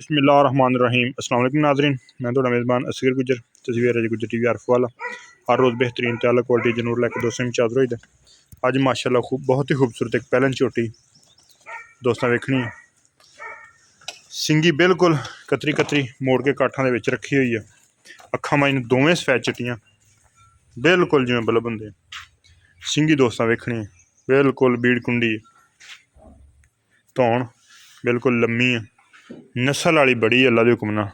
बिस्मिल्लाहिर्रहमानिर्रहीम। अस्सलाम वालेकुम नाज़रीन, मैं थोड़ा मेज़बान असगर गुजर तस्वीर है गुजर टीवी आरफ वाला। हर रोज़ बेहतरीन तैयार क्वालिटी जनूर लैके दोस्तों में चादर होई अज माशाल्लाह बहुत ही खूबसूरत एक पैलन झोटी दोस्तों वेखनी है। सिंगी बिल्कुल कतरी कतरी मोड़ के काठा दे विच रखी हुई है। अखां माई दोवें सफेद चिट्टियां बिल्कुल जिवें बल्ब होंदे। सिंगी दोस्तों वेखनी है बिल्कुल बीड़ कुंडी, धौन बिल्कुल लम्मी है, नस्ल वाली बड़ी अल्लाह के हुक्म नाल।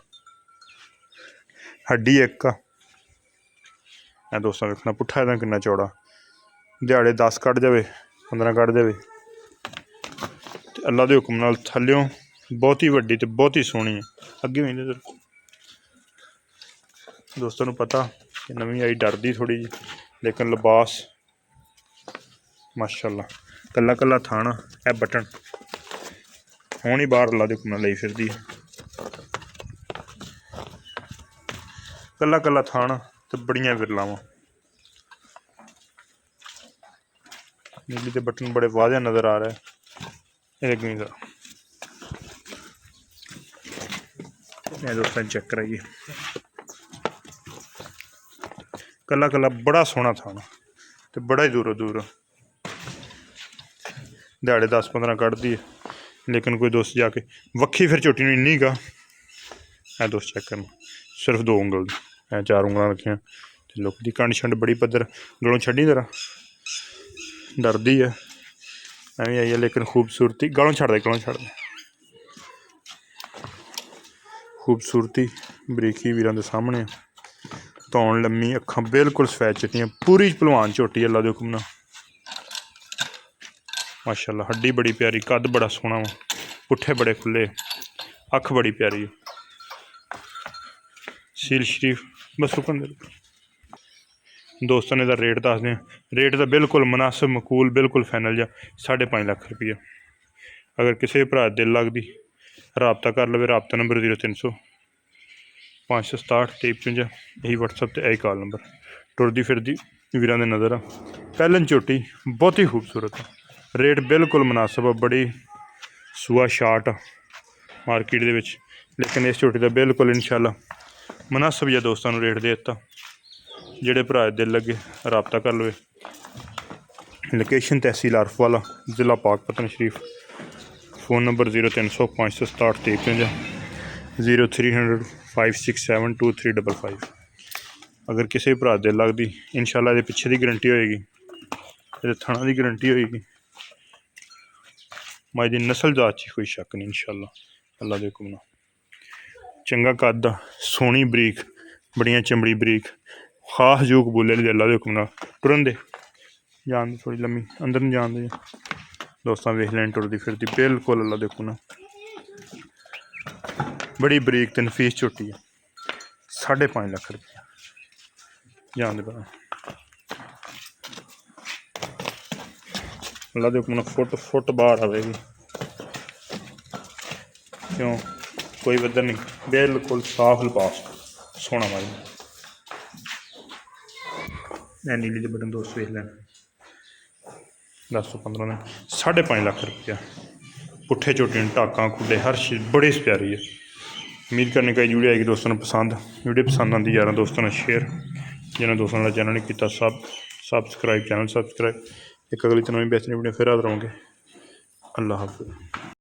हड्डी एक दोस्तों वेखना पुट्ठा इहदा किन्ना चौड़ा, दिहाड़े 10 कट जाए 15 कट जाए तो अल्लाह के हुक्म नाल थल्लियों बहुत ही वड्डी तो बहुत ही सोहनी है। अगे भी दोस्तों को पता कि नवी आई डरदी थोड़ी जी, लेकिन लिबास माशाल्लाह कला कला थाना है बटन हुण ही बाहर अल्लाह के हुक्म नाल लई फिरदी है। कला कला थाना तो बड़ियां विरलावां, नीली के बटन बड़े वाज़े नज़र आ रहा है। दोस्तों चेक कराइए, कला कला बड़ा सोहना थाना तो बड़ा ही दूरों दूर दिहाड़े 10-15 कटदी है, लेकिन कोई दोस्त जाके वक्खी फिर झोटी नहीं इन्नी गा है। दोस्त चेक करना सिर्फ 2 उंगल है, 4 उंगल रखियां तो लुक दी कंड छंड बड़ी पद्धर गलों छड्डी जरा डरदी है एवं आई है, लेकिन खूबसूरती गलों छड़ दे खूबसूरती बरीकी वीरां दे सामने। धौन लम्मी, अखां बिल्कुल सफेद चिट्टियां, पूरी भलवान झोटी अल्लाह के हुक्म नाल माशाल्लाह। हड्डी बड़ी प्यारी, कद बड़ा सोहना वा, पुट्ठे बड़े खुले, अख बड़ी प्यारी है। सील शरीफ बस रुकन दे दोस्तों ने रेट दस दें। रेट तो बिल्कुल मुनासिब मकूल बिल्कुल फाइनल जा 5.5 लाख रुपया। अगर किसी भरा दिल लगती रबता कर लवे, रबता नंबर 0300 567 2355, यही व्हाट्सएप पर यही कॉल नंबर। टुरदी फिरदी वीरां दे नज़र आ पैलन झोटी बहुत ही खूबसूरत है। रेट बिल्कुल मुनासिब है, बड़ी सुआ शार्ट मार्केट दे विच, लेकिन इस झोटी का बिल्कुल इंशाल्लाह मुनासिब या दोस्तों को रेट दे दिता। जेड़े भरा दिल लगे रबता कर लवे। लोकेशन तहसील आरफ वाला, जिला पाकपतन शरीफ। Phone number 0300 567 2355, 0300 567 2355। अगर किसी भरा दिल लगती इंशाल्लाह ये पिछे की गारंटी होएगी, ये थणा की गारंटी होएगी। माई दी नस्ल जात च कोई शक नहीं इंशाल्लाह अल्लाह के हुक्म नाल। चंगा कद सोहनी बरीक, बड़ियां चमड़ी बरीक, खास जो कबूले अल्लाह के हुक्म नाल। टुरन दे जान थोड़ी लम्मी अंदर नहीं जान दे दोस्तों, वेख लैन टुरदी फिरदी बिल्कुल अल्लाह के हुक्म नाल। बड़ी बरीक ते नफीस झोटी है, 5.5 लाख रुपया जान दे पता अल्लाह के हुक्म फुट बाहर आएगी, क्यों कोई वधर नहीं, बिल्कुल साफ लिबास सोहना मारी। नीली के बटन दोस्त वेख लैन 10-15 दिन 5.5 लाख रुपया। पुट्ठे झोटियां टाकां खुडे हर चीज़ बड़ी प्यारी है। उम्मीद करने का वीडियो आएगी दोस्तों ने पसंद। वीडियो पसंद आती यार दोस्तों ने शेयर, जिन्होंने दोस्तों ने चैनल नहीं किया सब सब्सक्राइब, चैनल सब्सक्राइब। एक अगली तो नवी बेहतरीन वीडियो फिर हाजिर होंगे। अल्लाह हाफिज़।